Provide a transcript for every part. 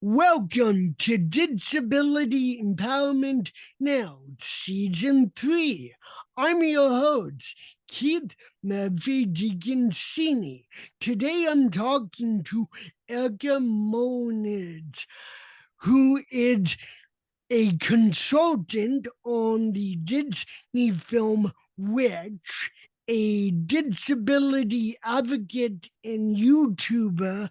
Welcome to Disability Empowerment Now, Season 3. I'm your host, Keith Murphy Deaconcini. Today I'm talking to Erica Mones, who is a consultant on the Disney film Witch, a disability advocate and YouTuber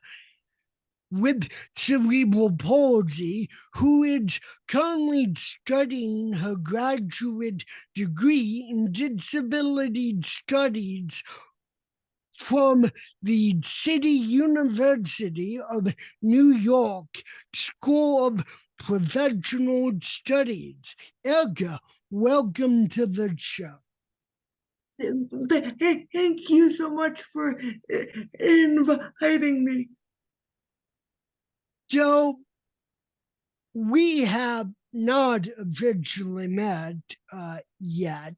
with cerebral palsy, who is currently studying her graduate degree in disability studies from the City University of New York School of Professional Studies. Erica, welcome to the show. Thank you so much for inviting me. So, we have not officially met yet.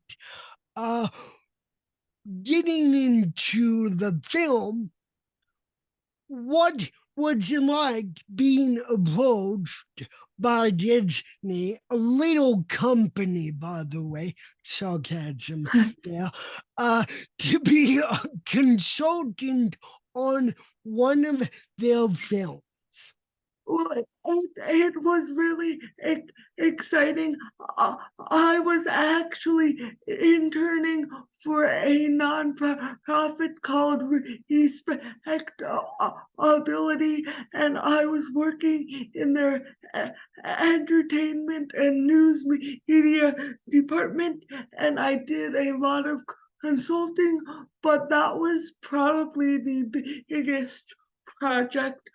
Getting into the film, what was it like being approached by Disney, a little company, by the way, sarcasm, yeah, to be a consultant on one of their films? Well, it was really exciting. I was actually interning for a nonprofit called Respect Ability, and I was working in their entertainment and news media department, and I did a lot of consulting, but that was probably the biggest project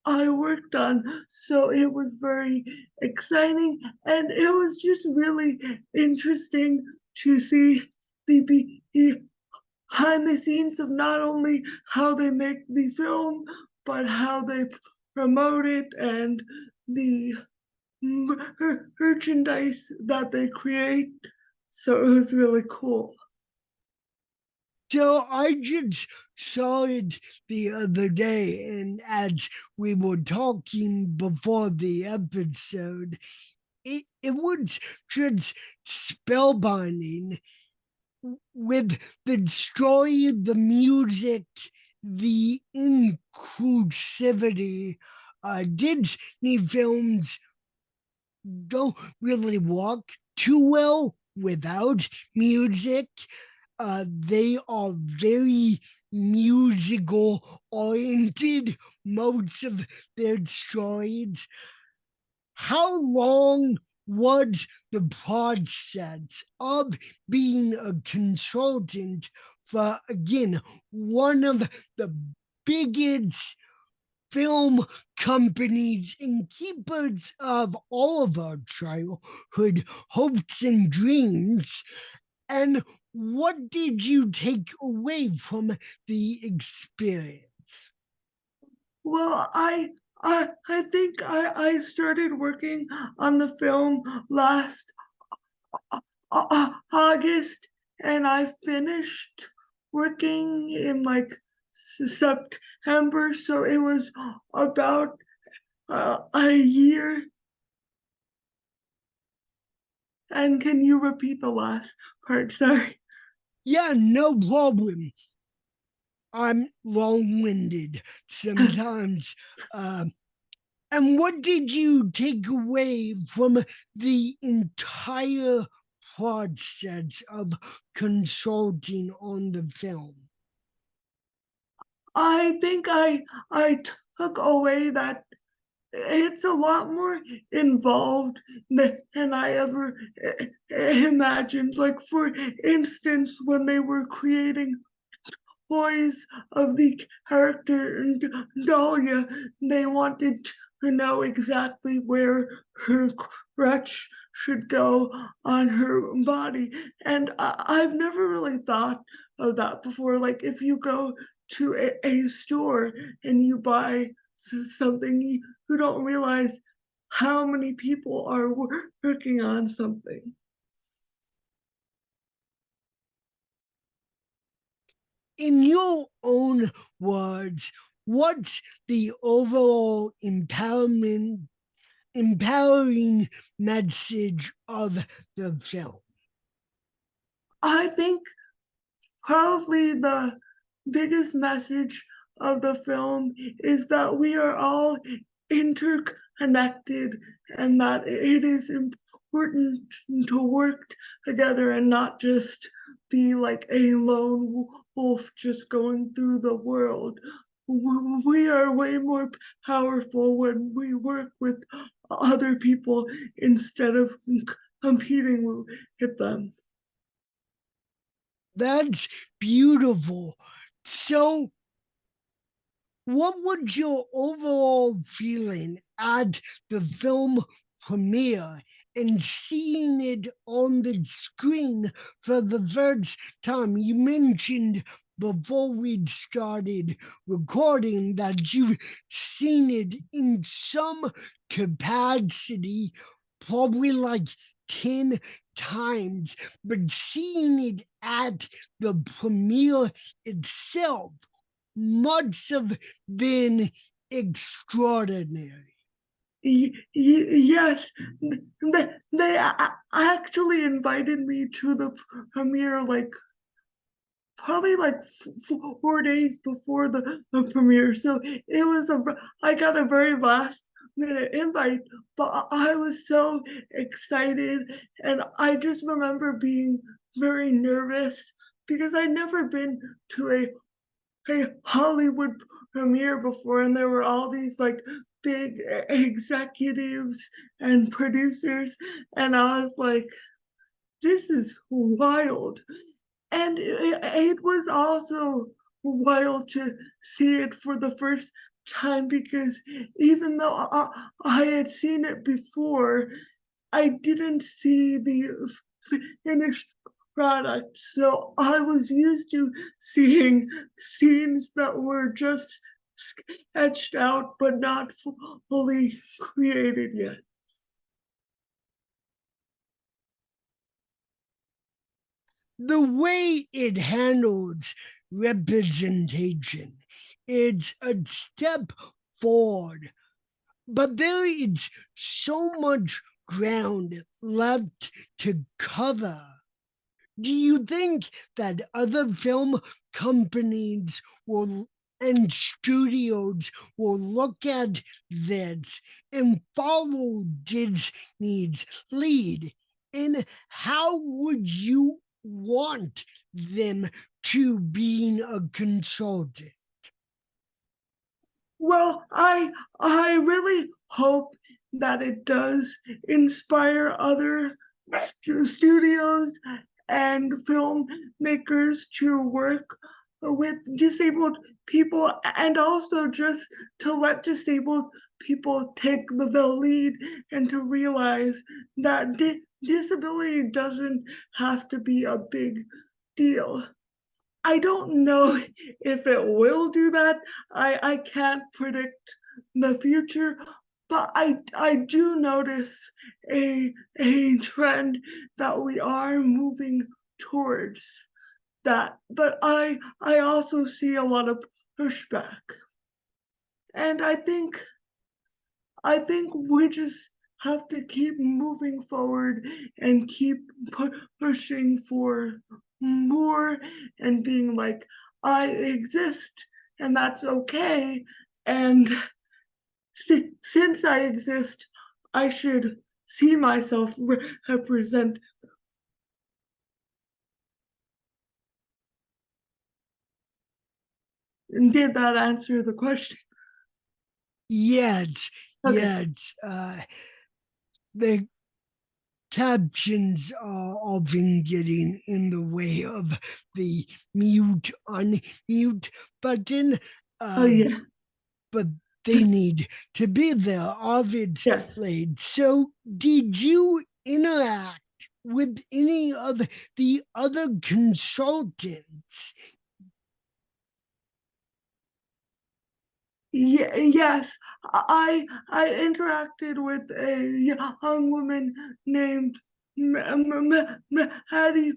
I worked on. So it was very exciting, and it was just really interesting to see the behind the scenes of not only how they make the film, but how they promote it and the merchandise that they create. So it was really cool. So I just saw it the other day, and as we were talking before the episode, it was just spellbinding with the story, the music, the inclusivity. Disney films don't really work too well without music. They are very musical oriented, most of their stories. How long was the process of being a consultant for, again, one of the biggest film companies and keepers of all of our childhood hopes and dreams? And what did you take away from the experience? Well, I think I started working on the film last August, and I finished working in like September, so it was about a year. And can you repeat the last part? Sorry. Yeah, no problem. I'm long winded sometimes. And what did you take away from the entire process of consulting on the film? I think I took away that it's a lot more involved than I ever imagined. Like, for instance, when they were creating toys of the character Dahlia, they wanted to know exactly where her crutch should go on her body. And I've never really thought of that before. Like, if you go to a store and you buy something, you don't realize how many people are working on something. In your own words, what's the overall empowering message of the film? I think probably the biggest message of the film is that we are all interconnected and that it is important to work together and not just be like a lone wolf just going through the world. We are way more powerful when we work with other people instead of competing with them. That's beautiful. So, what was your overall feeling at the film premiere and seeing it on the screen for the first time? You mentioned before we started recording that you've seen it in some capacity, probably like 10 times, but seeing it at the premiere itself must have been extraordinary. Yes, they actually invited me to the premiere like probably like 4 days before the premiere. So it was I got a very last minute invite, but I was so excited, and I just remember being very nervous because I'd never been to a Hollywood premiere before, and there were all these like big executives and producers, and I was like, this is wild. And it was also wild to see it for the first time because even though I had seen it before, I didn't see the finished product. So I was used to seeing scenes that were just sketched out but not fully created yet. The way it handles representation is a step forward, but there is so much ground left to cover. Do you think that other film companies will and studios will look at this and follow Disney's lead? And how would you want them to being a consultant? Well, I really hope that it does inspire other studios and filmmakers to work with disabled people and also just to let disabled people take the lead and to realize that disability doesn't have to be a big deal. I don't know if it will do that. I can't predict the future, but I do notice a trend that we are moving towards that. But I also see a lot of pushback. And I think we just have to keep moving forward and keep pushing for more and being like, I exist and that's okay. And since I exist, I should see myself represent. And did that answer the question? Yes, Okay. yes. The captions are often getting in the way of the mute unmute button, Oh, uh, yeah. but they need to be there, Yes. obviously. So, did you interact with any of the other consultants? Yes, I interacted with a young woman named Maddie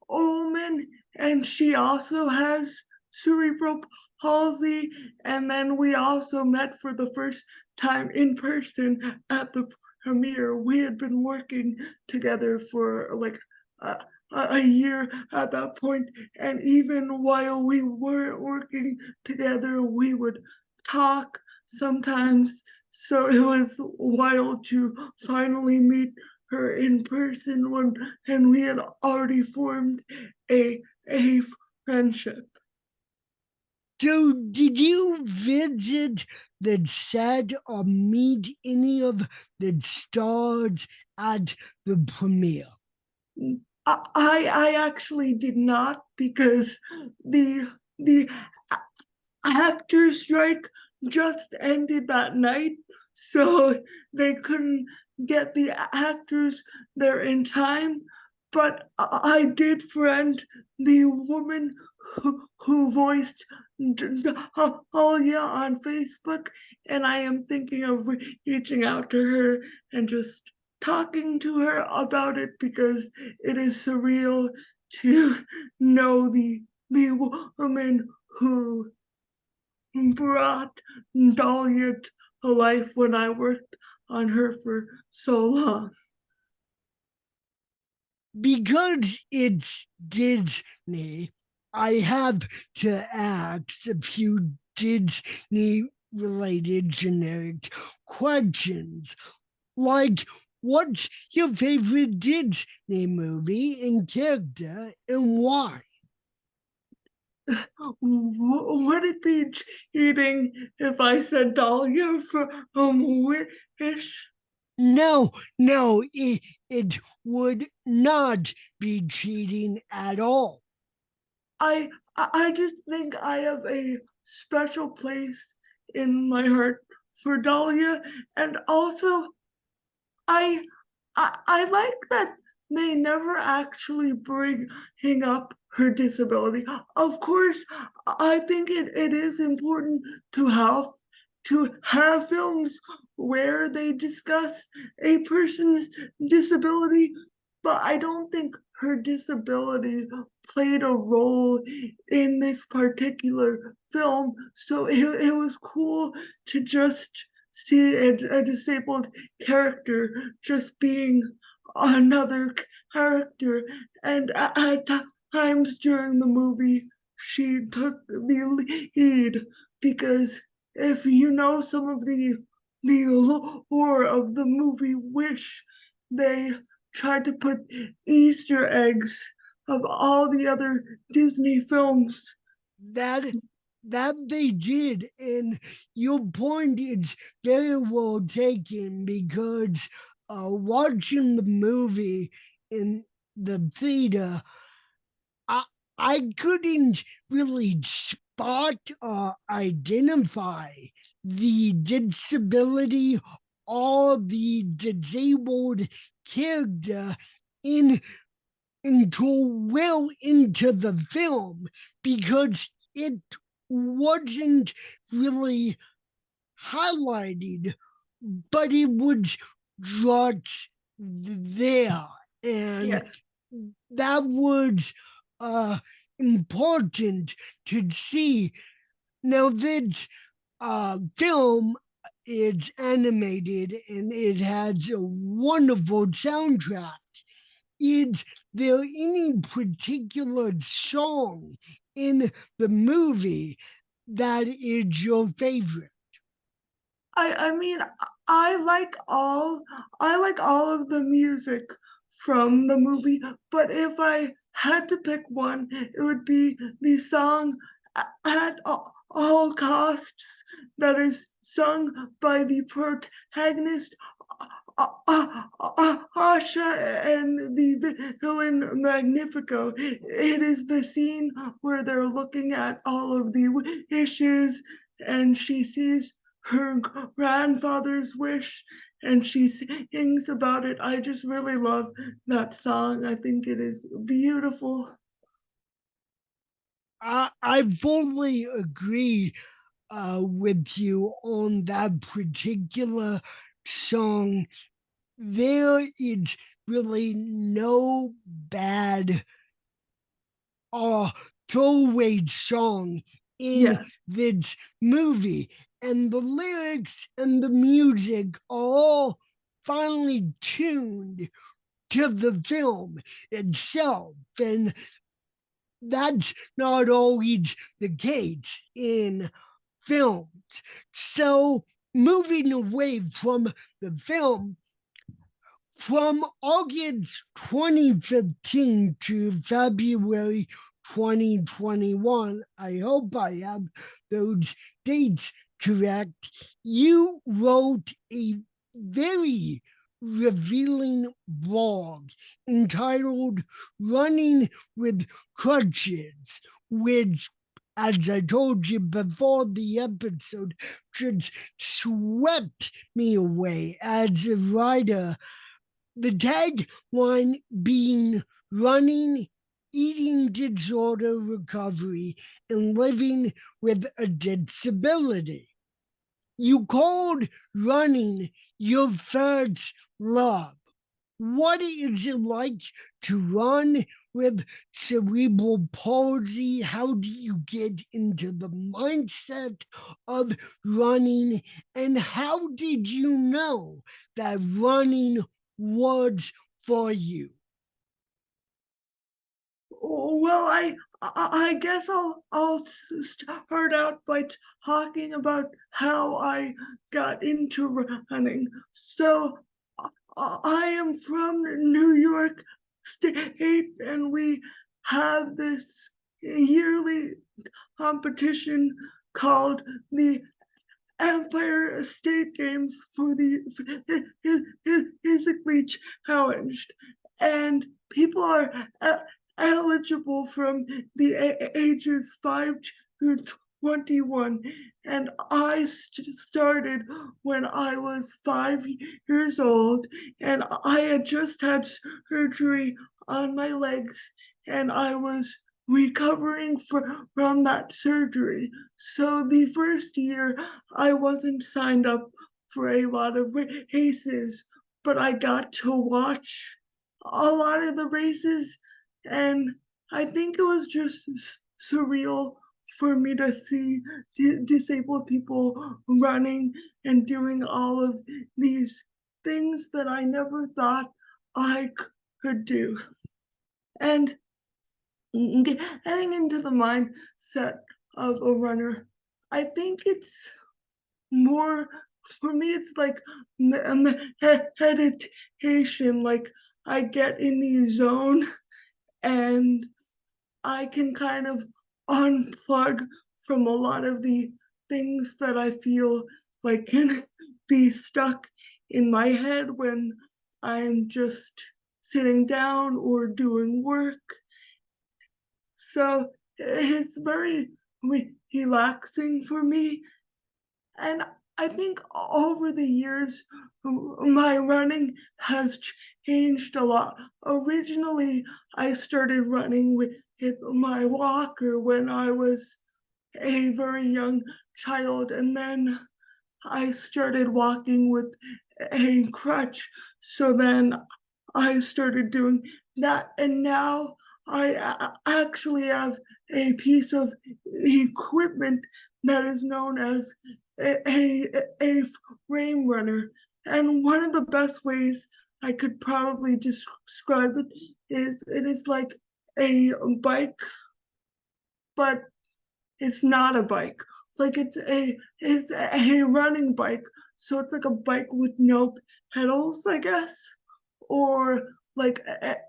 Ullman, and she also has cerebral Halsey, and then we also met for the first time in person at the premiere. We had been working together for like a year at that point, and even while we weren't working together, we would talk sometimes. So it was wild to finally meet her in person when, and we had already formed a friendship. So, did you visit the set or meet any of the stars at the premiere? I actually did not, because the actor strike just ended that night, so they couldn't get the actors there in time. But I did friend the woman who voiced Alia on Facebook, and I am thinking of reaching out to her and just talking to her about it, because it is surreal to know the woman who brought Dahlia to life when I worked on her for so long. Because it's Disney, I have to ask a few Disney related generic questions. Like, what's your favorite Disney movie and character and why? Would it be cheating if I said Dahlia from Wish? No, no, it would not be cheating at all. I just think I have a special place in my heart for Dahlia, and also I I like that they never actually bring up her disability. Of course, I think it is important to have films where they discuss a person's disability, but I don't think her disability played a role in this particular film. So it was cool to just see a disabled character just being another character. And at times during the movie, she took the lead, because if you know some of the lore of the movie Wish, they tried to put Easter eggs of all the other Disney films. That that they did, and your point is very well taken because watching the movie in the theater, I, I couldn't really spot or identify the disability or the disabled character in until well into the film because it wasn't really highlighted, but it was just there. And Yeah. that was important to see. Now, this film is animated and it has a wonderful soundtrack. Is there any particular song in the movie that is your favorite? I mean, I like all I like all of the music from the movie, but if I had to pick one, it would be the song At All Costs, that is sung by the protagonist Asha and the villain Magnifico. It is the scene where they're looking at all of the wishes, and she sees her grandfather's wish, and she sings about it. I just really love that song. I think it is beautiful. I fully agree with you on that particular song. There is really no bad or throwaway song in Yeah. this movie, and the lyrics and the music are all finely tuned to the film itself. And that's not always the case in films. So, moving away from the film, from August 2015 to February 2021, I hope I have those dates correct, you wrote a very revealing blog entitled Running with Crutches, which, as I told you before the episode, just swept me away as a writer. The tagline being running, eating disorder recovery, and living with a disability. You called running your first love. What is it like to run with cerebral palsy? How do you get into the mindset of running? And how did you know that running was for you? Well, I guess I'll start out by talking about how I got into running. So I am from New York State, and we have this yearly competition called the Empire State Games for the physically challenged, and people are eligible from the ages 5 to 21. And I started when I was 5 years old, and I had just had surgery on my legs, and I was recovering from that surgery. So the first year, I wasn't signed up for a lot of races, but I got to watch a lot of the races, and I think it was just surreal for me to see disabled people running and doing all of these things that I never thought I could do. And getting into the mindset of a runner, I think it's more, for me, it's like meditation. Like, I get in the zone and I can kind of unplug from a lot of the things that I feel like can be stuck in my head when I'm just sitting down or doing work. So it's very relaxing for me. And I think over the years, my running has changed a lot. Originally, I started running with my walker when I was a very young child, and then I started walking with a crutch. So then I started doing that, and now I actually have a piece of equipment that is known as a frame runner. And one of the best ways I could probably describe it is like a bike, but it's not a bike. It's like it's a running bike. So it's like a bike with no pedals, I guess, or like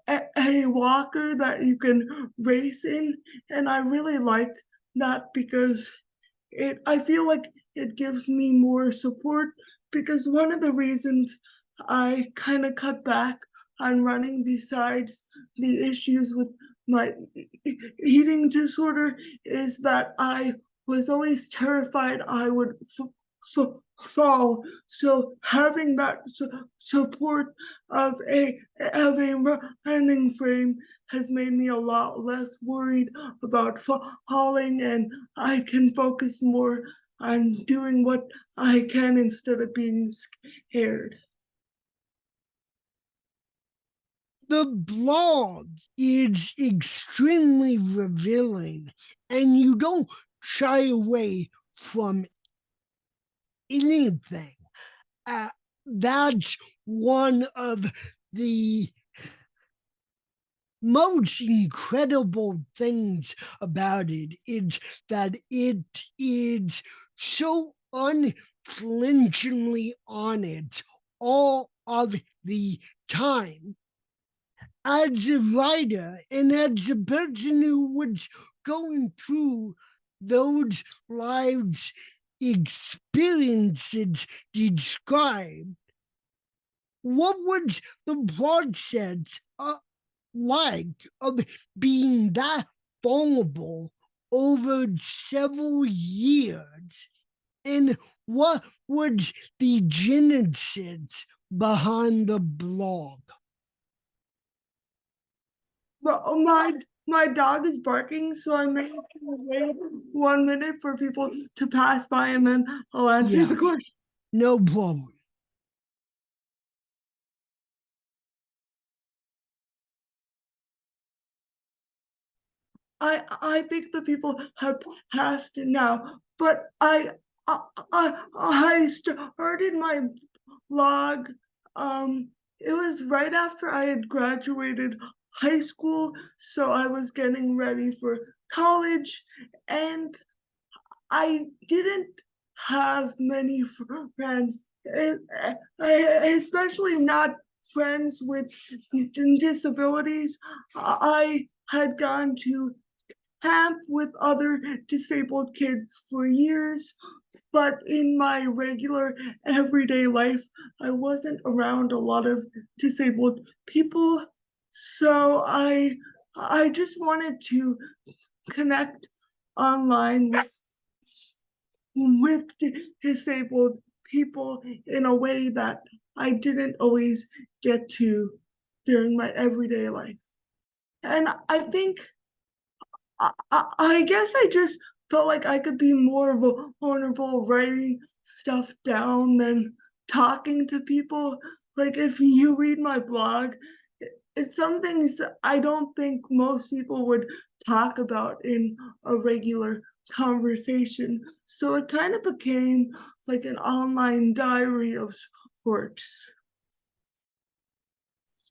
a walker that you can race in. And I really like that because I feel like it gives me more support, because one of the reasons I kind of cut back on running, besides the issues with my eating disorder, is that I was always terrified I would fall. So having that support of a running frame has made me a lot less worried about falling, and I can focus more on doing what I can instead of being scared. The blog is extremely revealing, and you don't shy away from anything. That's one of the most incredible things about it is that it is so unflinchingly honest all of the time. As a writer and as a person who was going through those lives experiences described, what was the process like of being that vulnerable over several years? And what was the genesis behind the blog? But my dog is barking, so I may have to wait 1 minute for people to pass by, and then I'll answer Yeah, the question. no problem. I think the people have passed now, but I started my blog. It was right after I had graduated high school, so I was getting ready for college, and I didn't have many friends, especially not friends with disabilities. I had gone to camp with other disabled kids for years, but in my regular everyday life, I wasn't around a lot of disabled people. So I just wanted to connect online with disabled people in a way that I didn't always get to during my everyday life. And I think I guess I just felt like I could be more vulnerable writing stuff down than talking to people. Like if you read my blog, it's some things I don't think most people would talk about in a regular conversation. So it kind of became like an online diary of sorts.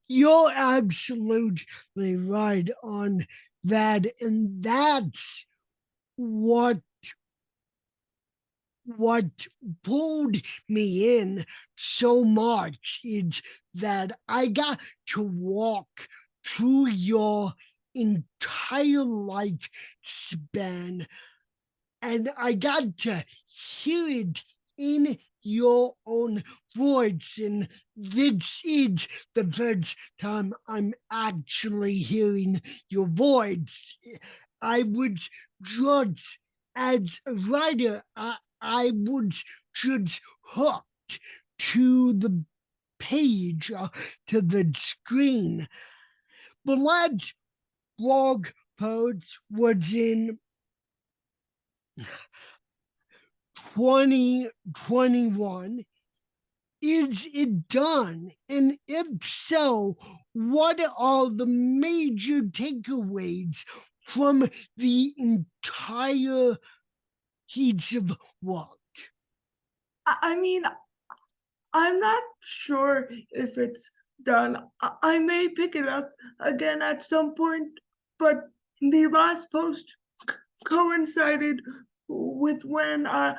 You're absolutely right on that. And that's what what pulled me in so much is that I got to walk through your entire lifespan and I got to hear it in your own voice. And this is the first time I'm actually hearing your voice. I was just, as a writer, I was just hooked to the page, to the screen. The last blog post was in 2021. Is it done? And if so, what are the major takeaways from the entire piece of work? I mean, I'm not sure if it's done. I may pick it up again at some point, but the last post coincided with when I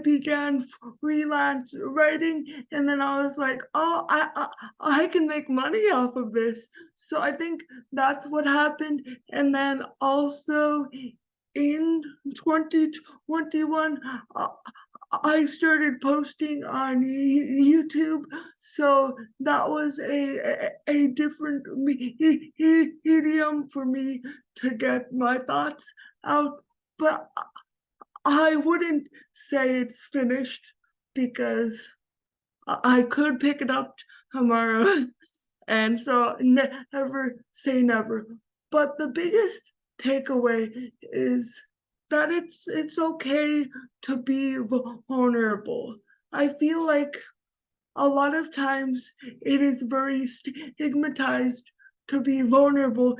began freelance writing, and then I was like, oh, I can make money off of this. So I think that's what happened. And then also in 2021, I started posting on YouTube, so that was a different medium for me to get my thoughts out. But I wouldn't say it's finished because I could pick it up tomorrow, and so never say never. But the biggest takeaway is that it's okay to be vulnerable. I feel like a lot of times it is very stigmatized to be vulnerable,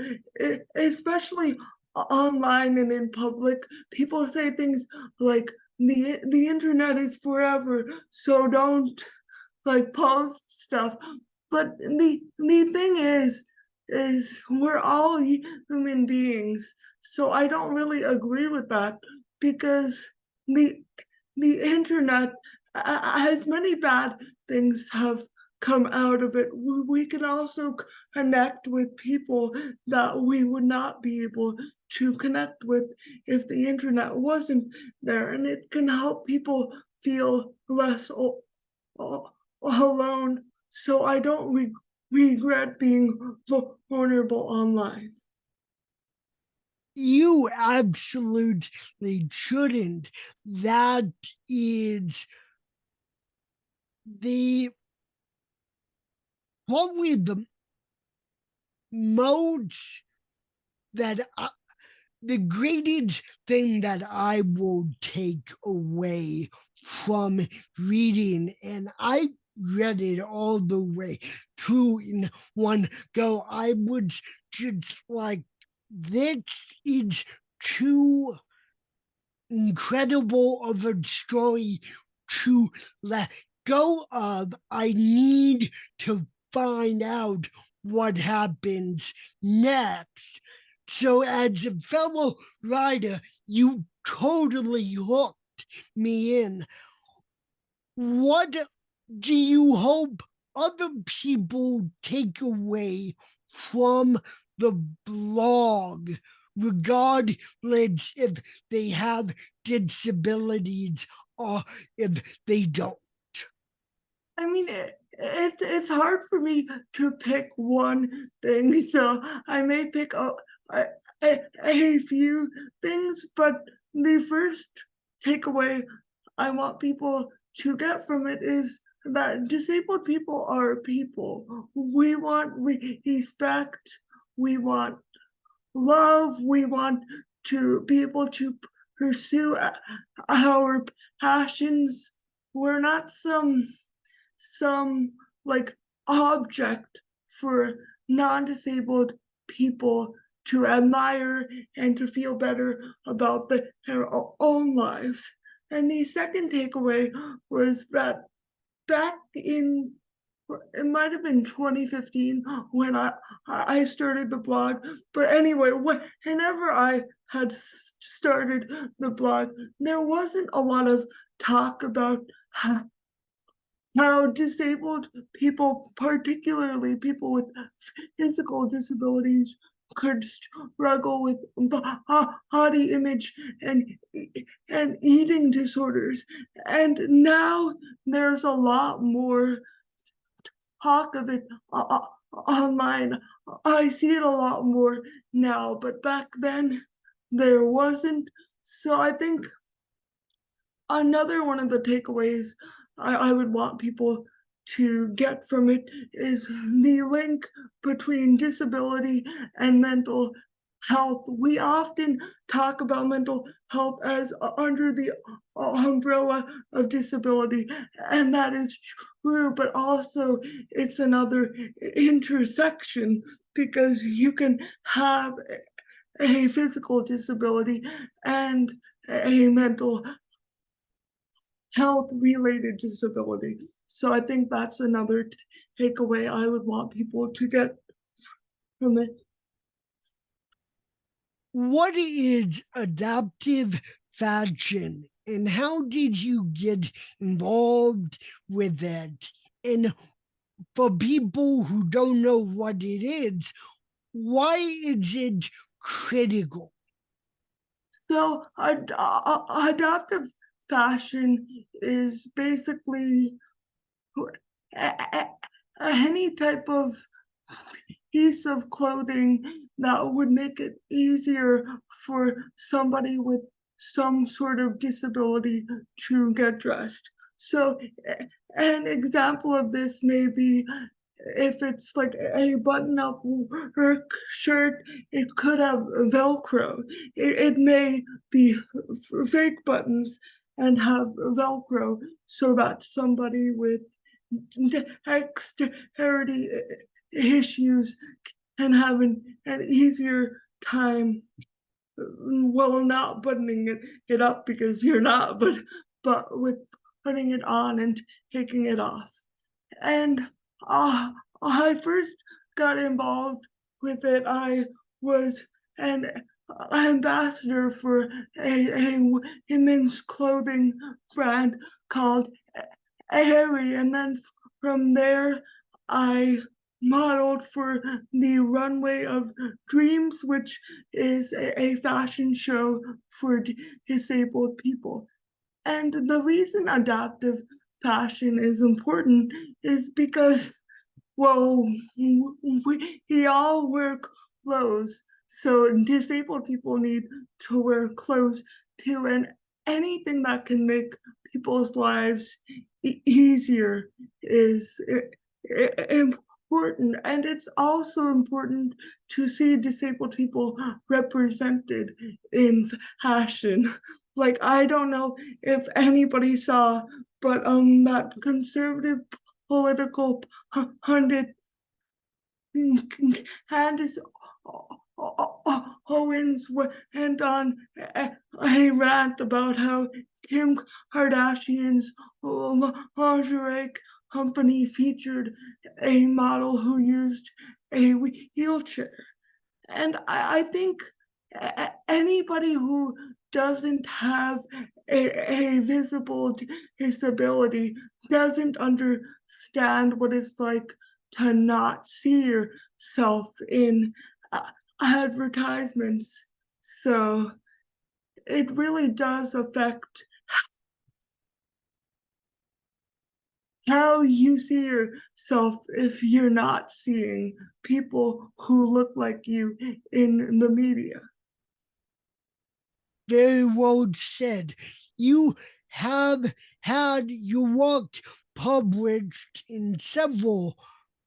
especially online and in public, people say things like the internet is forever, so don't like post stuff. But the thing is we're all human beings. So I don't really agree with that because the the internet, as many bad things have come out of it, we can also connect with people that we would not be able to connect with if the internet wasn't there, and it can help people feel less alone. So I don't regret being vulnerable online. You absolutely shouldn't. That is the probably the most that the greatest thing that I will take away from reading, and I read it all the way through in one go. I was just like, this is too incredible of a story to let go of. I need to find out what happens next. So, as a fellow writer, you totally hooked me in. What do you hope other people take away from the blog, regardless if they have disabilities or if they don't? I mean, it's hard for me to pick one thing, so I may pick a few things, but the first takeaway I want people to get from it is that disabled people are people. We want respect, we want love, we want to be able to pursue our passions. We're not some like object for non-disabled people to admire and to feel better about their own lives. And the second takeaway was that back in, it might have been 2015 when I started the blog. But anyway, whenever I had started the blog, there wasn't a lot of talk about how disabled people, particularly people with physical disabilities, could struggle with body image and eating disorders. And now there's a lot more talk of it online. I see it a lot more now, but back then there wasn't. So I think another one of the takeaways I would want people to get from it is the link between disability and mental health. We often talk about mental health as under the umbrella of disability, and that is true, but also it's another intersection because you can have a physical disability and a mental health related disability. So I think that's another takeaway I would want people to get from it. What is adaptive fashion and how did you get involved with it? And for people who don't know what it is, why is it critical? So adaptive fashion is basically any type of piece of clothing that would make it easier for somebody with some sort of disability to get dressed. So an example of this may be if it's like a button-up work shirt, it could have Velcro. It may be fake buttons and have Velcro so that somebody with dexterity issues can have an easier time well, not buttoning it up because you're not, but with putting it on and taking it off. And I first got involved with it. I was an ambassador for a women's clothing brand called Harry, and then from there, I modeled for the Runway of Dreams, which is a fashion show for disabled people. And the reason adaptive fashion is important is because, well, we all wear clothes. So disabled people need to wear clothes too. And anything that can make people's lives easier is important. And it's also important to see disabled people represented in fashion. Like, I don't know if anybody saw, but that conservative political pundit Candace Owens went on a rant about how Kim Kardashian's lingerie company featured a model who used a wheelchair. And I think anybody who doesn't have a visible disability doesn't understand what it's like to not see yourself in advertisements. So it really does affect how you see yourself if you're not seeing people who look like you in the media. Very well said. You have had your work published in several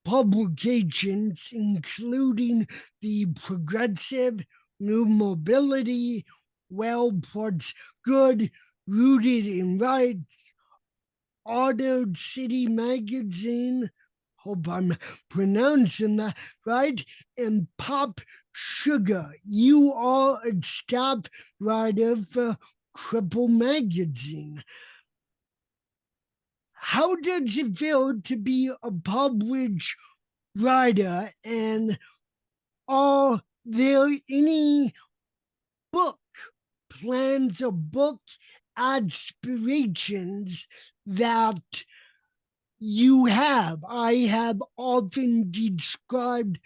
publications, including the Progressive New Mobility, Well Plus Good, Rooted in Rights, Auto City Magazine, hope I'm pronouncing that right, and Pop Sugar. You are a staff writer for Cripple Magazine. How does it feel to be a published writer, and are there any book plans or book aspirations that you have? I have often described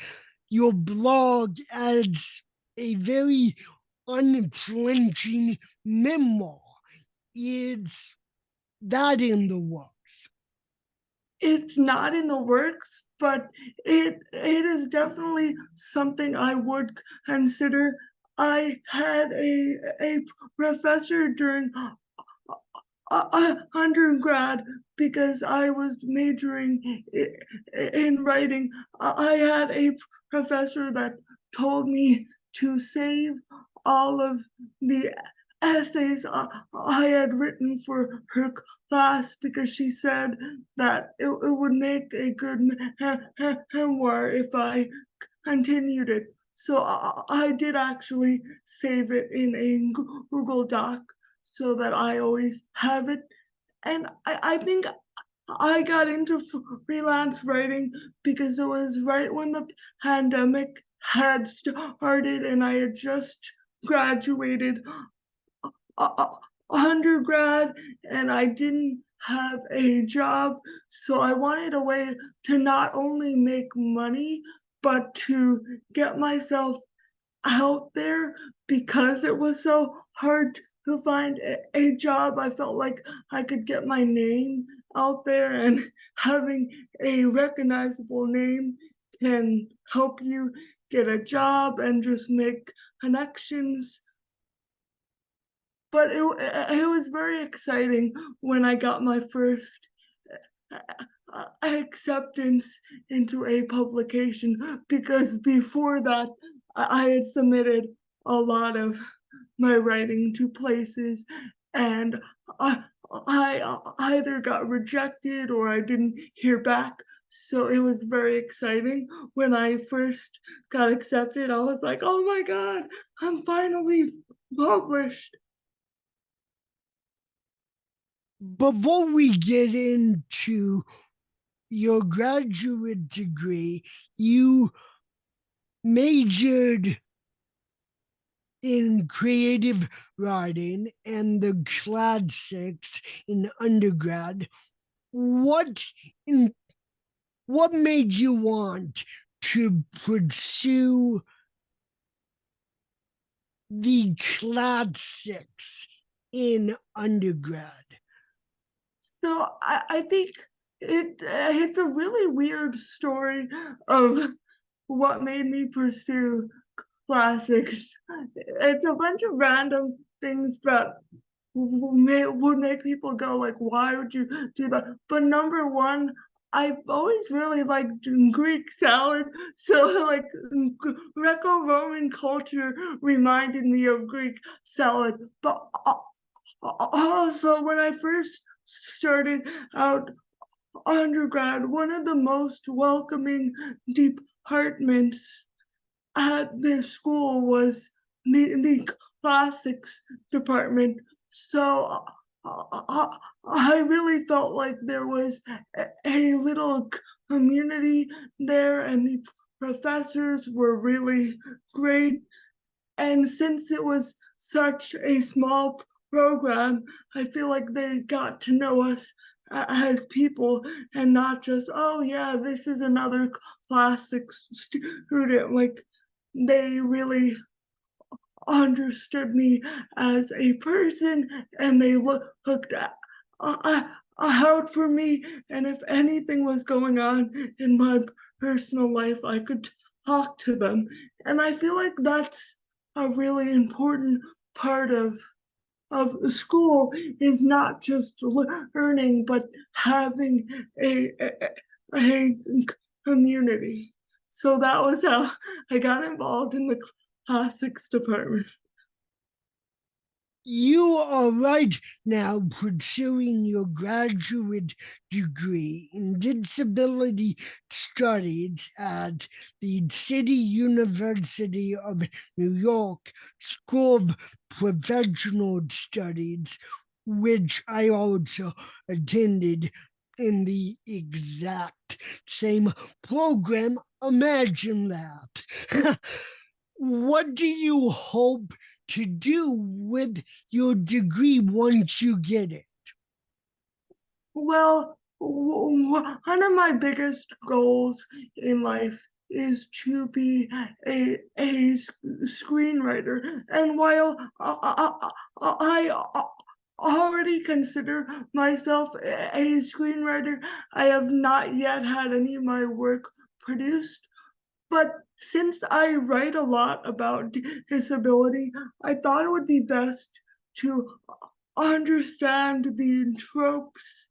your blog as a very unflinching memoir. Is that in the works? It's not in the works, but it is definitely something I would consider. I had a professor during undergrad because I was majoring in writing. I had a professor that told me to save all of the essays I had written for her class because she said that it would make a good memoir if I continued it. So I did actually save it in a Google Doc so that I always have it. And I think I got into freelance writing because it was right when the pandemic had started and I had just graduated undergrad and I didn't have a job. So I wanted a way to not only make money, but to get myself out there because it was so hard to find a job. I felt like I could get my name out there, and having a recognizable name can help you get a job and just make connections. But it was very exciting when I got my first acceptance into a publication because before that I had submitted a lot of my writing to places and I either got rejected or I didn't hear back. So it was very exciting. When I first got accepted, I was like, oh my God, I'm finally published. Before we get into your graduate degree, you majored in creative writing and the classics in undergrad. What in what made you want to pursue the classics in undergrad? So I think it's a really weird story of what made me pursue classics. It's a bunch of random things that would make people go like, why would you do that? But number one, I've always really liked Greek salad. So like Greco-Roman culture reminded me of Greek salad. But also when I first started out undergrad, one of the most welcoming departments at this school was the classics department. So I really felt like there was a little community there, and the professors were really great. And since it was such a small program, I feel like they got to know us as people and not just, oh, yeah, this is another classics student. Like, they really understood me as a person and they looked out for me. And if anything was going on in my personal life, I could talk to them. And I feel like that's a really important part of the school, is not just learning but having a community. So that was how I got involved in the classics department. You are right now pursuing your graduate degree in disability studies at the City University of New York School of Professional Studies, which I also attended in the exact same program. Imagine that. What do you hope to do with your degree once you get it? Well, one of my biggest goals in life is to be a screenwriter. And while I already consider myself a screenwriter, I have not yet had any of my work produced. But since I write a lot about disability, I thought it would be best to understand the tropes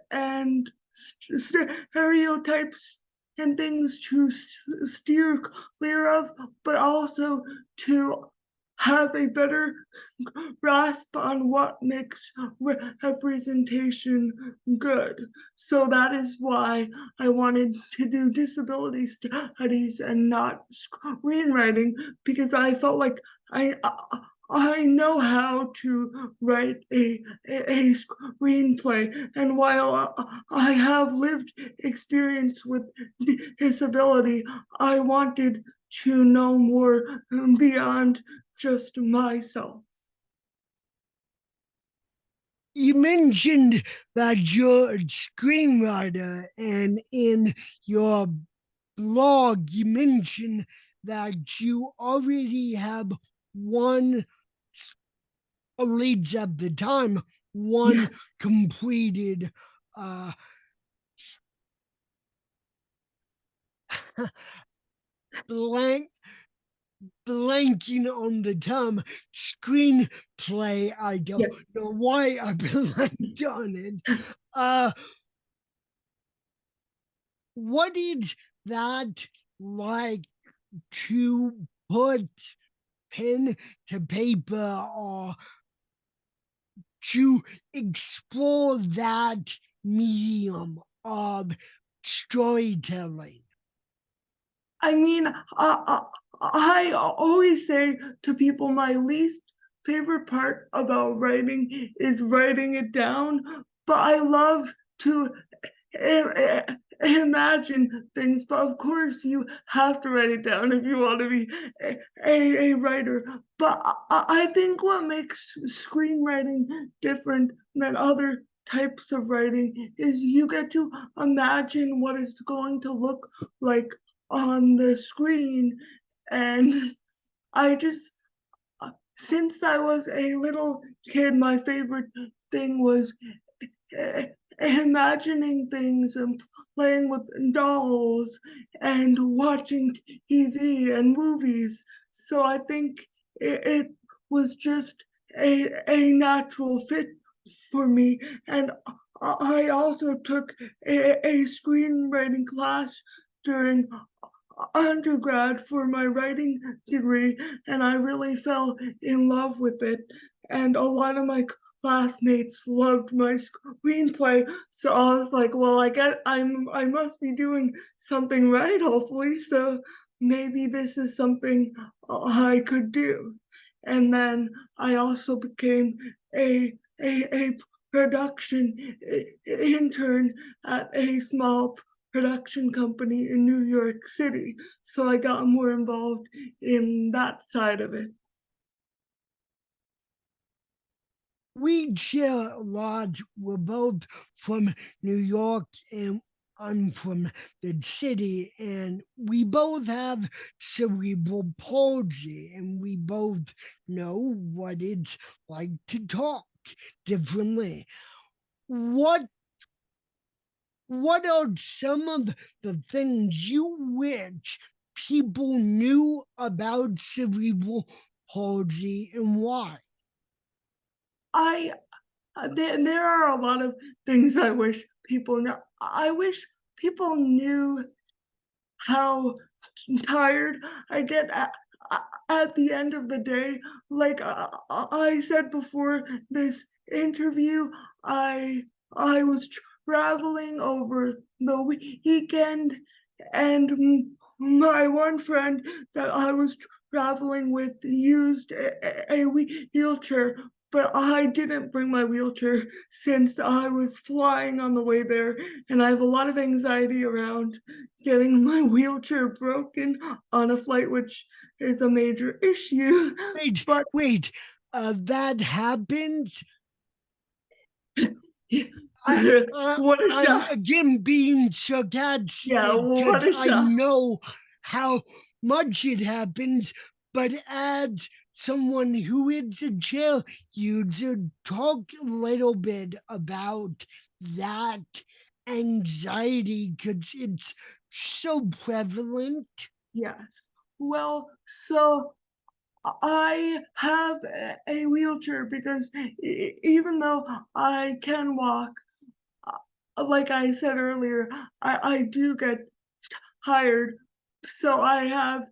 and stereotypes and things to steer clear of, but also to have a better grasp on what makes representation good. So that is why I wanted to do disability studies and not screenwriting, because I felt like I know how to write a screenplay. And while I have lived experience with disability, I wanted to know more beyond just myself. You mentioned that you're a screenwriter, and in your blog, you mentioned that you already have one, at least at the time, Yeah, one completed blank blanking on the term screenplay. I don't yeah. know why I blanked on it. Uh, what is that like to put pen to paper or to explore that medium of storytelling? I mean, I always say to people my least favorite part about writing is writing it down, but I love to imagine things. But of course, you have to write it down if you want to be a writer. But I think what makes screenwriting different than other types of writing is you get to imagine what it's going to look like on the screen. And I just, since I was a little kid, my favorite thing was imagining things and playing with dolls and watching TV and movies. So I think it was just a natural fit for me. And I also took a screenwriting class during undergrad for my writing degree, and I really fell in love with it. And a lot of my classmates loved my screenplay, so I was like, well, I must be doing something right, hopefully. So maybe this is something I could do. And then I also became a production intern at a small production company in New York City. So I got more involved in that side of it. We share a lot. We're both from New York and I'm from the city, and we both have cerebral palsy, and we both know what it's like to talk differently. What what are some of the things you wish people knew about cerebral palsy and why? I there are a lot of things I wish people know. I wish people knew how tired I get at the end of the day. Like I said before this interview, I was traveling over the weekend, and my one friend that I was traveling with used a wheelchair, but I didn't bring my wheelchair since I was flying on the way there, and I have a lot of anxiety around getting my wheelchair broken on a flight, which is a major issue. Wait, But wait, that happened. I, I what a I'm shock. again being Yeah, sarcastic what because a I shock. know how much it happens, but as someone who is a chair user, talk a little bit about that anxiety because it's so prevalent. Yes. Well, so I have a wheelchair because even though I can walk, like I said earlier, I do get tired. So I have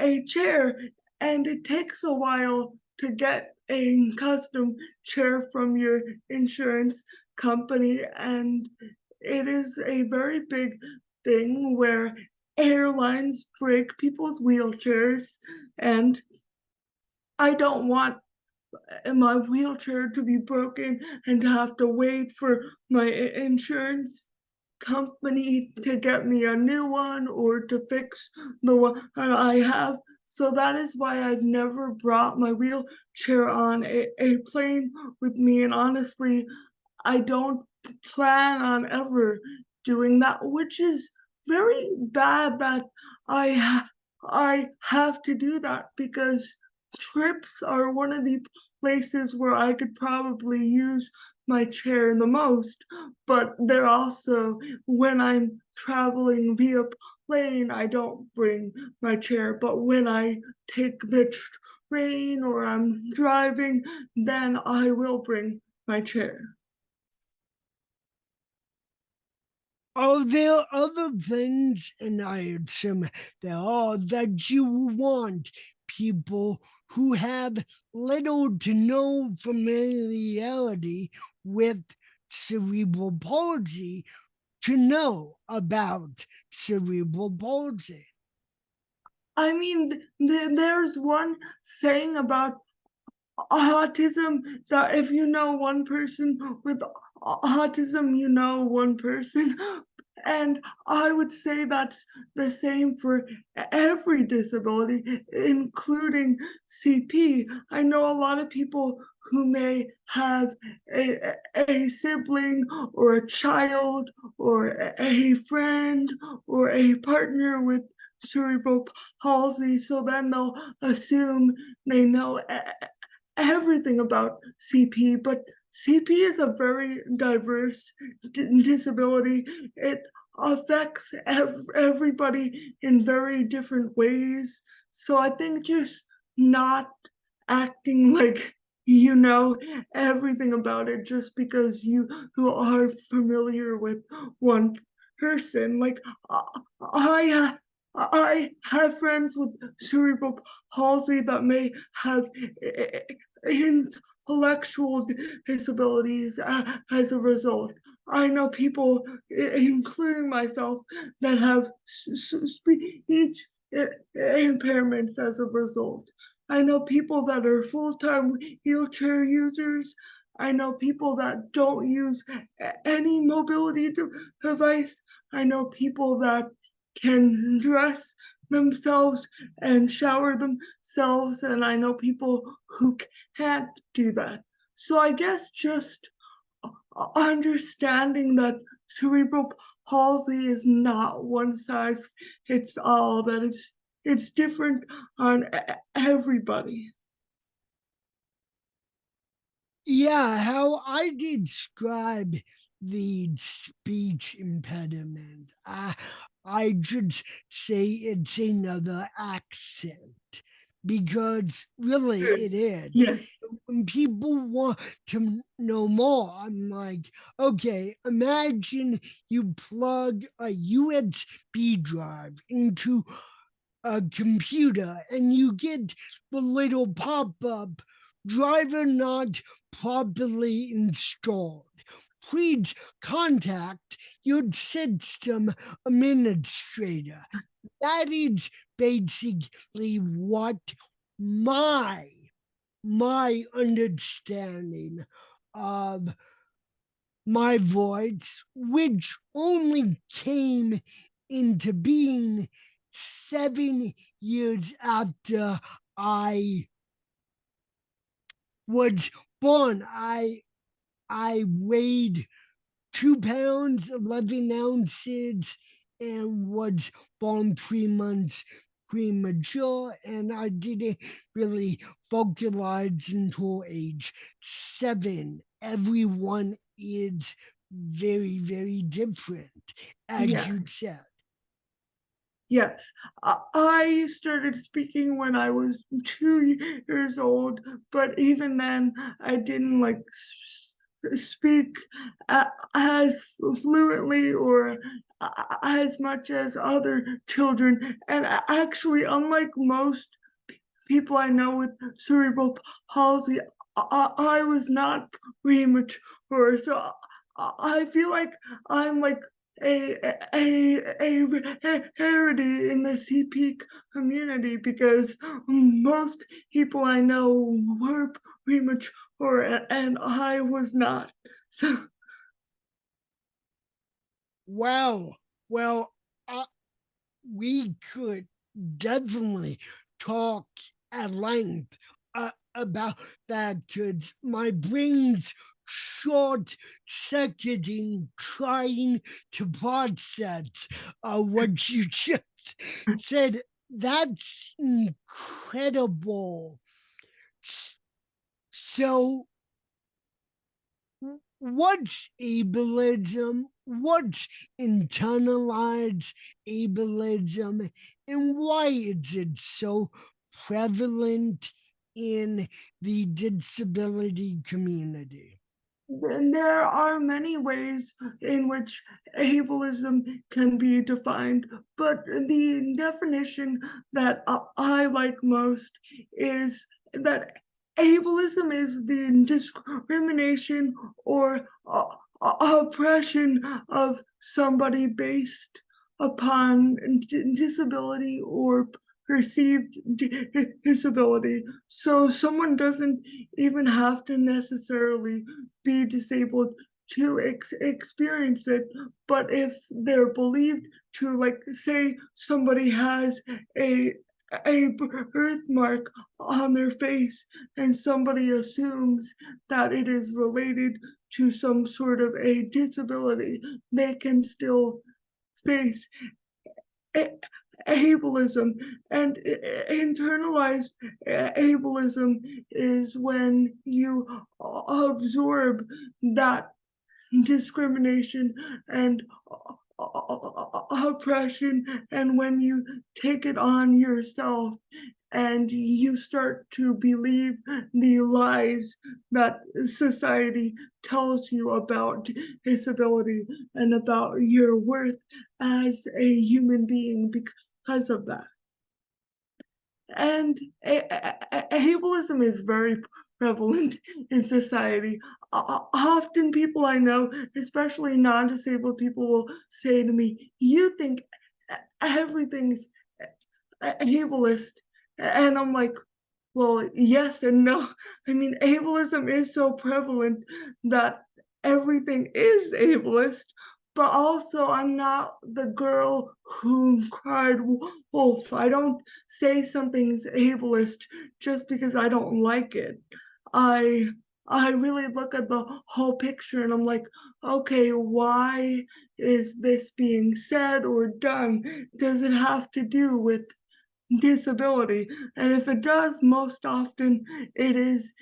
a chair, and it takes a while to get a custom chair from your insurance company. And it is a very big thing where airlines break people's wheelchairs, and I don't want my wheelchair to be broken and to have to wait for my insurance company to get me a new one or to fix the one I have. So that is why I've never brought my wheelchair on a plane with me. And honestly, I don't plan on ever doing that, which is very bad that I have to do that, because trips are one of the places where I could probably use my chair the most. But they're also, when I'm traveling via plane, I don't bring my chair. But when I take the train or I'm driving, then I will bring my chair. Are there other things, and I assume there are, that you want people who have little to no familiarity with cerebral palsy? to know about cerebral palsy? I mean, there's one saying about autism that if you know one person with autism, you know one person. And I would say that's the same for every disability, including CP. I know a lot of people who may have a sibling or a child or a friend or a partner with cerebral palsy, so then they'll assume they know everything about CP, but CP is a very diverse disability. It affects everybody in very different ways. So I think just not acting like you know everything about it just because you who are familiar with one person. Like I I have friends with cerebral palsy that may have intellectual disabilities as a result. I know people, including myself, that have speech impairments as a result. I know people that are full-time wheelchair users. I know people that don't use any mobility device. I know people that can dress themselves and shower themselves, and I know people who can't do that. So I guess just understanding that cerebral palsy is not one size fits all, that it's different on everybody. Yeah, how I describe the speech impediment, I just say it's another accent because really it is. Yeah, When people want to know more, I'm like, okay, imagine you plug a USB drive into a computer and you get the little pop up driver not properly installed. Please contact your system administrator. That is basically what my my understanding of my voice, which only came into being 7 years after I was born. I weighed 2 pounds 11 ounces and was born 3 months premature, and I didn't really vocalize until age 7. Everyone is very, very different, as yeah. you said. Yes, I started speaking when I was 2 years old, but even then, I didn't like speak as fluently or as much as other children. And actually, unlike most people I know with cerebral palsy, I was not premature, so I feel like I'm like a rarity in the CP community because most people I know were premature and I was not. So Wow. Well, uh, we could definitely talk at length about that because my brain's short circuiting trying to process what you just said. That's incredible. So, what's ableism? What's internalized ableism? And why is it so prevalent in the disability community? and there are many ways in which ableism can be defined, but the definition that I like most is that ableism is the discrimination or oppression of somebody based upon disability or perceived disability. So someone doesn't even have to necessarily be disabled to experience it, but if they're believed to, like, say somebody has a a birthmark on their face and somebody assumes that it is related to some sort of a disability, they can still face a- ableism. And internalized ableism is when you absorb that discrimination and oppression, and when you take it on yourself and you start to believe the lies that society tells you about disability and about your worth as a human being because of that. And ableism is very prevalent in society. Often people I know, especially non-disabled people, will say to me, "You think everything's ableist?" And I'm like, well, yes and no. I mean, ableism is so prevalent that everything is ableist, but also I'm not the girl who cried wolf. I don't say something's ableist just because I don't like it. I I really look at the whole picture and I'm like, okay, why is this being said or done? Does it have to do with disability? And if it does, most often it is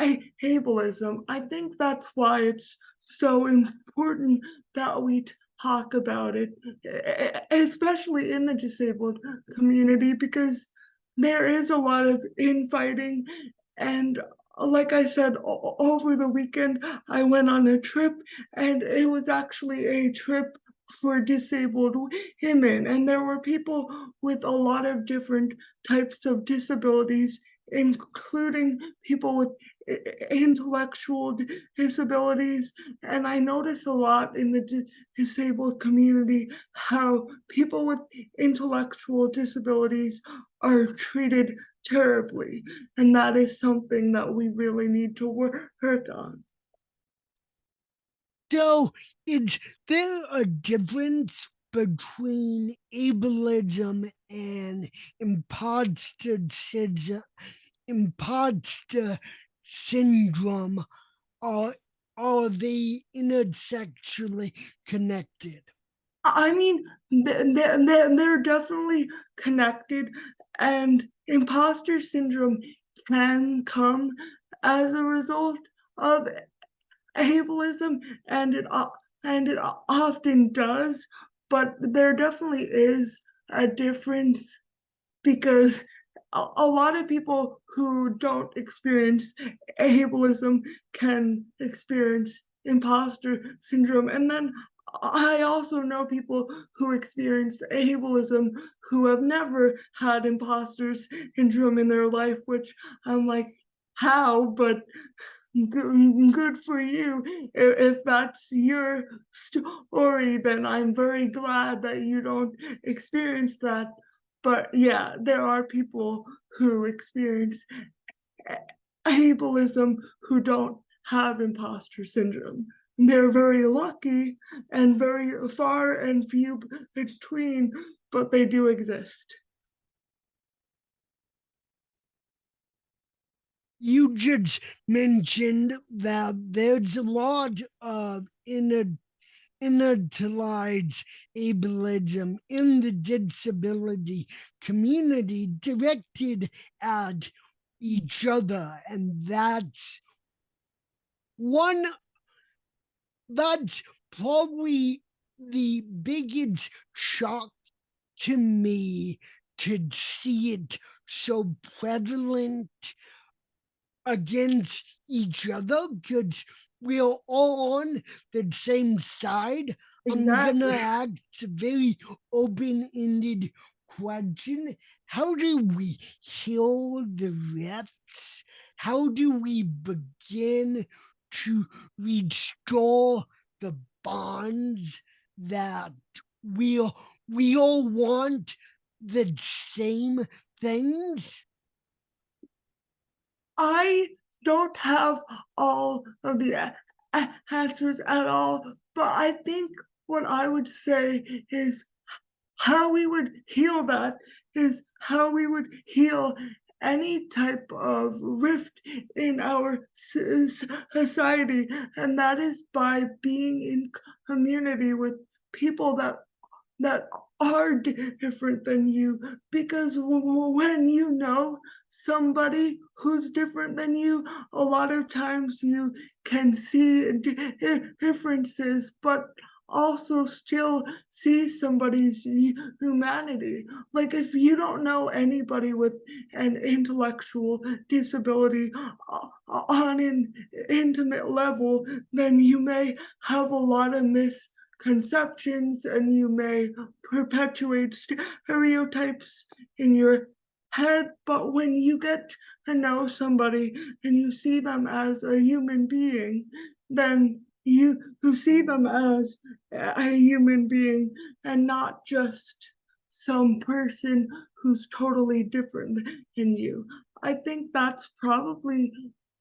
ableism. I think that's why it's so important that we talk about it, especially in the disabled community, because there is a lot of infighting. And like I said, over the weekend, I went on a trip, and it was actually a trip for disabled women. And there were people with a lot of different types of disabilities, including people with intellectual disabilities. And I notice a lot in the disabled community how people with intellectual disabilities are treated terribly. And that is something that we really need to work on. So, is there a difference between ableism and imposter syndrome? Imposter syndrome, or are they intersectionally connected? I mean, they're definitely connected, and imposter syndrome can come as a result of ableism, and it often does. But there definitely is a difference, because a lot of people who don't experience ableism can experience imposter syndrome. And then I also know people who experience ableism who have never had imposter syndrome in their life, which I'm like, how? But good for you. If that's your story, then I'm very glad that you don't experience that. But yeah, there are people who experience ableism who don't have imposter syndrome. They're very lucky and very far and few between, but they do exist. You just mentioned that there's a lot of intellectualized ableism in the disability community directed at each other, and one that's probably the biggest shock to me, to see it so prevalent against each other, because we're all on the same side. I'm gonna Exactly. ask a very open-ended question. How do we heal the rifts? How do we begin to restore the bonds that we all want the same things? I don't have all of the answers at all, but I think what I would say is how we would heal that is how we would heal any type of rift in our society, and that is by being in community with people that are different than you, because when you know somebody who's different than you, a lot of times you can see differences, but also still see somebody's humanity. Like if you don't know anybody with an intellectual disability on an intimate level, then you may have a lot of misconceptions and you may perpetuate stereotypes in your head. But when you get to know somebody and you see them as a human being, then you see them as a human being and not just some person who's totally different than you. I think that's probably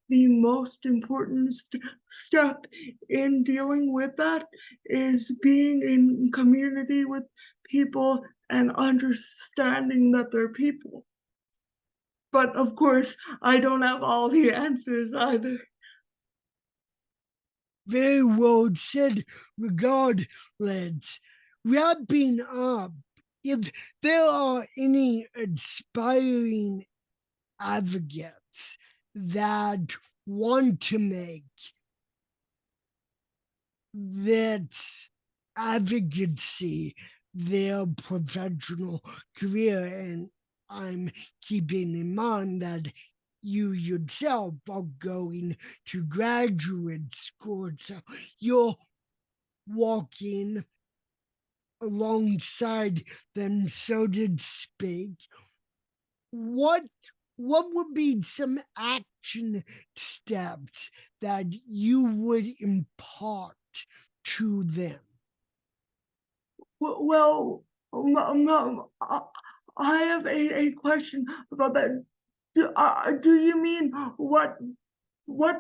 the most important step in dealing with that is being in community with people and understanding that they're people. But of course, I don't have all the answers either. Very well said. Regardless, wrapping up, if there are any inspiring advocates that want to make that advocacy their professional career, and I'm keeping in mind that you yourself are going to graduate school, so you're walking alongside them, so to speak. What what would be some action steps that you would impart to them? Well, I have a question about that. Do you mean what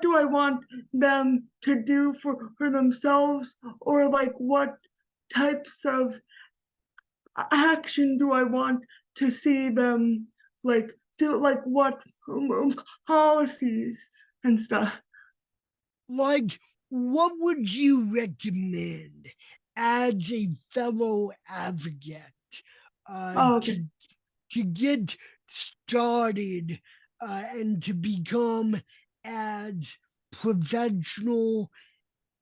do I want them to do for themselves, or like what types of action do I want to see them like do, like what policies and stuff? Like, what would you recommend as a fellow advocate uh, Oh, okay. to to get started and to become as professional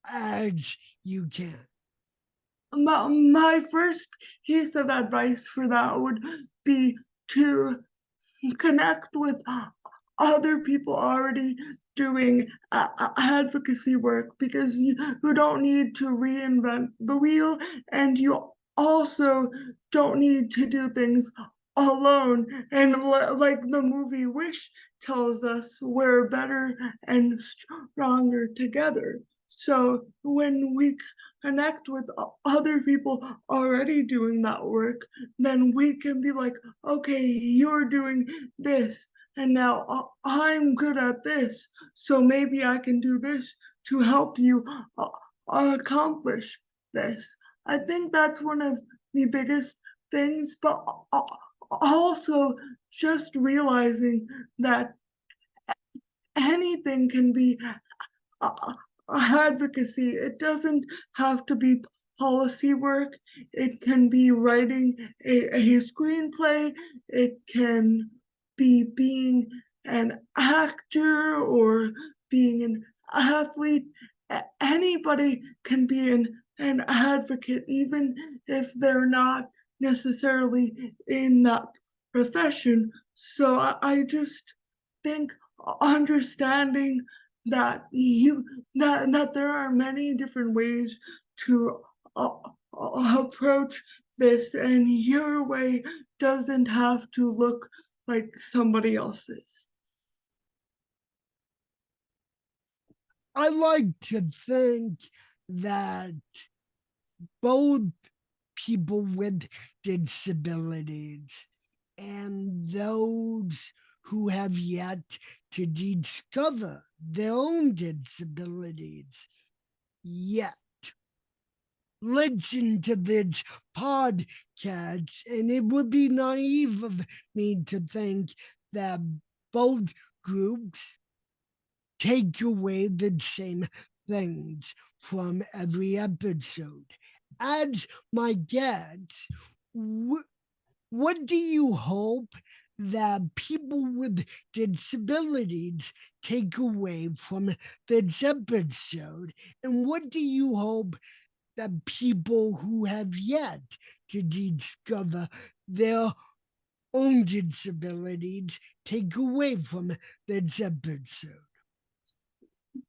as you can? My first piece of advice for that would be to connect with other people already doing advocacy work, because you don't need to reinvent the wheel, and you also don't need to do things alone. And like the movie Wish tells us, we're better and stronger together. So when we connect with other people already doing that work, then we can be like, okay, you're doing this, and now I'm good at this, so maybe I can do this to help you accomplish this. I think that's one of the biggest things, but also just realizing that anything can be uh, advocacy. It doesn't have to be policy work. It can be writing a screenplay. It can be being an actor or being an athlete. Anybody can be an advocate, even if they're not necessarily in that profession. So I just think understanding that that there are many different ways to approach this, and your way doesn't have to look like somebody else's. I like to think that both people with disabilities and those who have yet to discover their own disabilities yet listen to this podcast, and it would be naive of me to think that both groups take away the same things from every episode. As my guest, what do you hope that people with disabilities take away from this episode? And what do you hope that people who have yet to discover their own disabilities take away from this episode?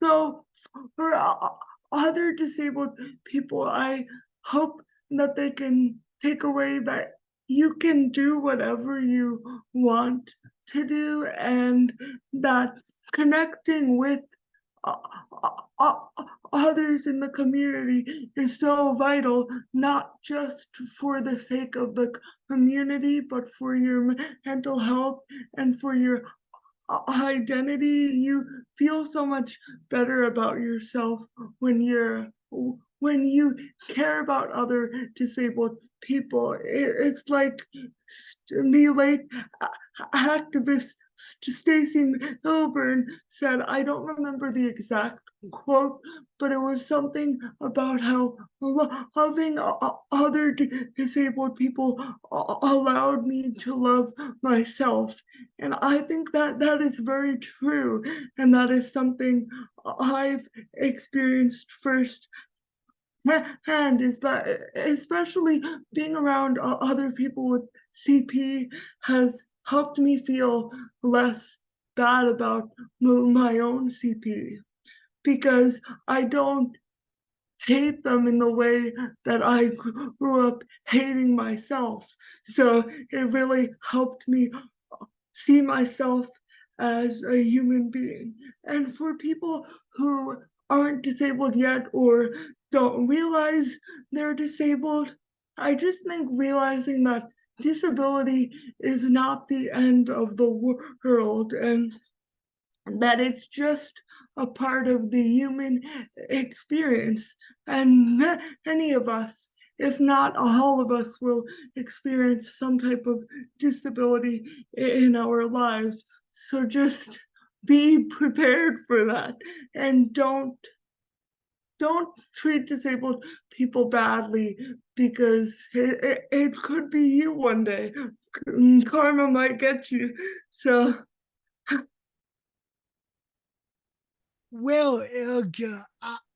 So for other disabled people, I hope that they can take away that you can do whatever you want to do, and that connecting with uh, others in the community is so vital, not just for the sake of the community, but for your mental health and for your identity. You feel so much better about yourself when you care about other disabled people. It's like the late activist Stacy Milburn said, I don't remember the exact quote, but it was something about how loving other disabled people allowed me to love myself. And I think that that is very true. And that is something I've experienced first hand, is that especially being around other people with CP has helped me feel less bad about my own CP, because I don't hate them in the way that I grew up hating myself. So it really helped me see myself as a human being. And for people who aren't disabled yet or don't realize they're disabled, I just think realizing that disability is not the end of the world, and that it's just a part of the human experience. And many of us, if not all of us, will experience some type of disability in our lives. So just be prepared for that, and don't treat disabled people badly, because it could be you one day. Karma might get you. So Well, Erica,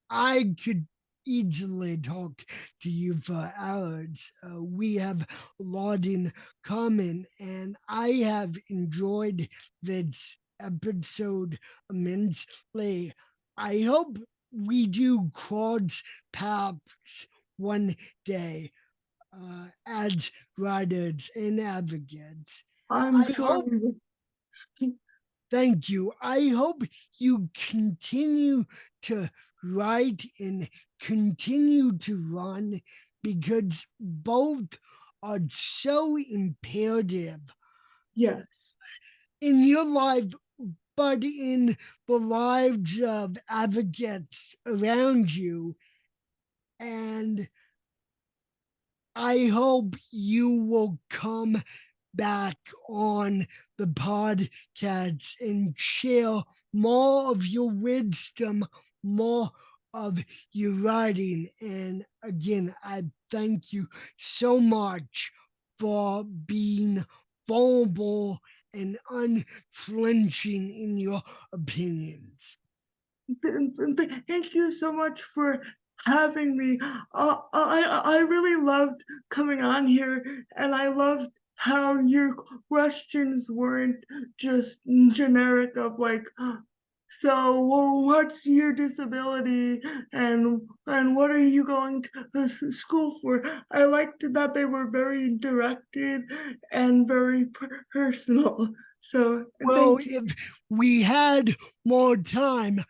I could easily talk to you for hours. We have a lot in common, and I have enjoyed this episode immensely. I hope we do cross paths one day as writers and advocates. I'm I sure hope we will. Thank you. I hope you continue to write and continue to run, because both are so imperative Yes. in your life, but in the lives of advocates around you. And I hope you will come back on the podcast and share more of your wisdom, more of your writing. And again, I thank you so much for being vulnerable and unflinching in your opinions. Thank you so much for having me. I really loved coming on here, and I loved how your questions weren't just generic of like, so well, what's your disability, and what are you going to school for? I liked that they were very directed and very personal. So Well, thank you. if we had more time,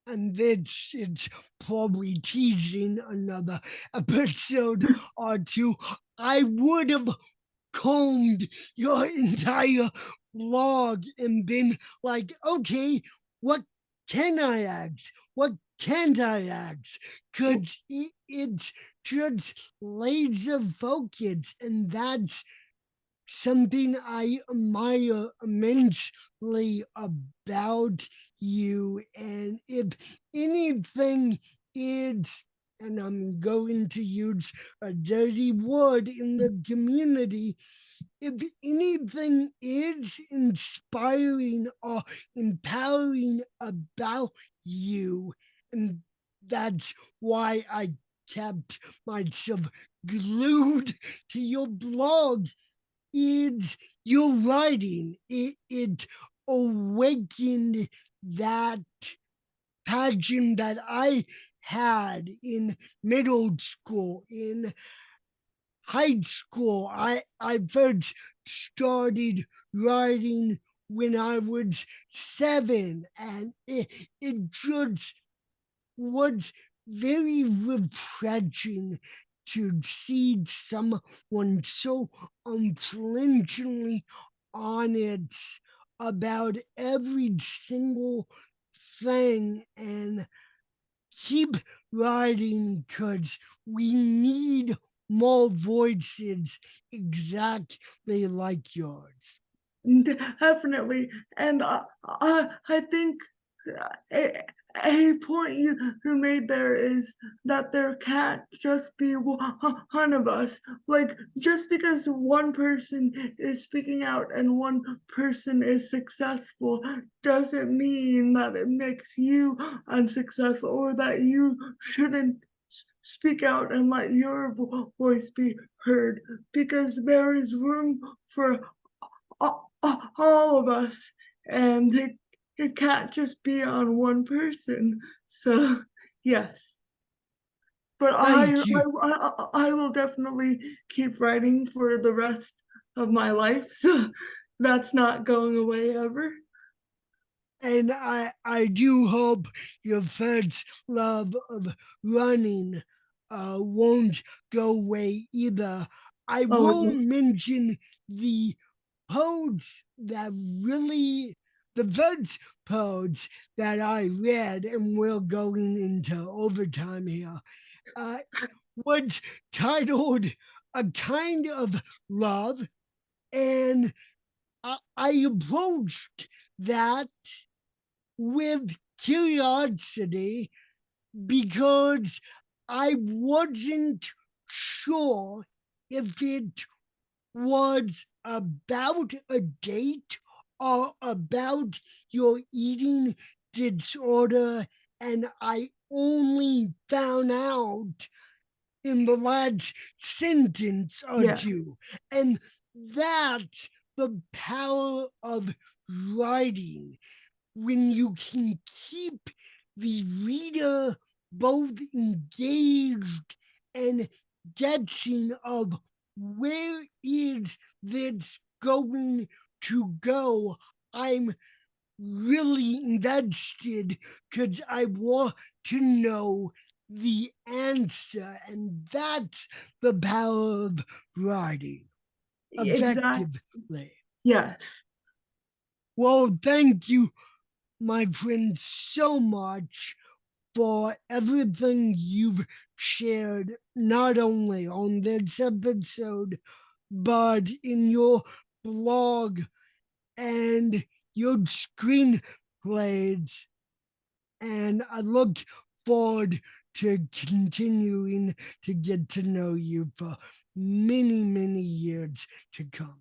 and this it's probably teasing another episode or two. I would have combed your entire blog and been like, okay, what can I ask? What can't I ask? Because it's just laser focus, and that's something I admire immensely about you. And if anything is, and I'm going to use a dirty word in the community, if anything is inspiring or empowering about you, and that's why I kept myself glued to your blog, is your writing. It awakened that passion that I had in middle school, in high school. I first started writing when I was 7, and it just was very refreshing to see someone so unflinchingly honest about every single thing, and keep writing because we need more voices exactly like yours. Definitely. And I think a, a point you made there is that there can't just be one of us. Like, just because one person is speaking out and one person is successful doesn't mean that it makes you unsuccessful or that you shouldn't speak out and let your voice be heard, because there is room for all of us, and it can't just be on one person. So yes, but Thank you. I will definitely keep writing for the rest of my life. So that's not going away ever. And I do hope your first love of running won't go away either. I Oh, won't mention the post that really, the first post that I read, and we're going into overtime here, uh, was titled A Kind of Love. And I approached that with curiosity because I wasn't sure if it was about a date or about your eating disorder, and I only found out in the last sentence or yeah, two. And that's the power of writing, when you can keep the reader both engaged and guessing of where is this going to go. I'm really invested because I want to know the answer, and that's the power of writing exactly. effectively. Yes, Well, thank you, my friend, so much for everything you've shared, not only on this episode, but in your blog and your screenplays. And I look forward to continuing to get to know you for many, many years to come.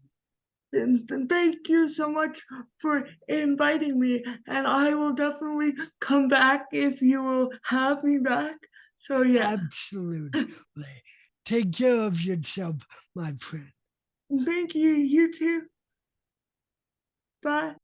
and thank you so much for inviting me, and I will definitely come back if you will have me back. So yeah. Absolutely. Take care of yourself, my friend. Thank you. You too. Bye.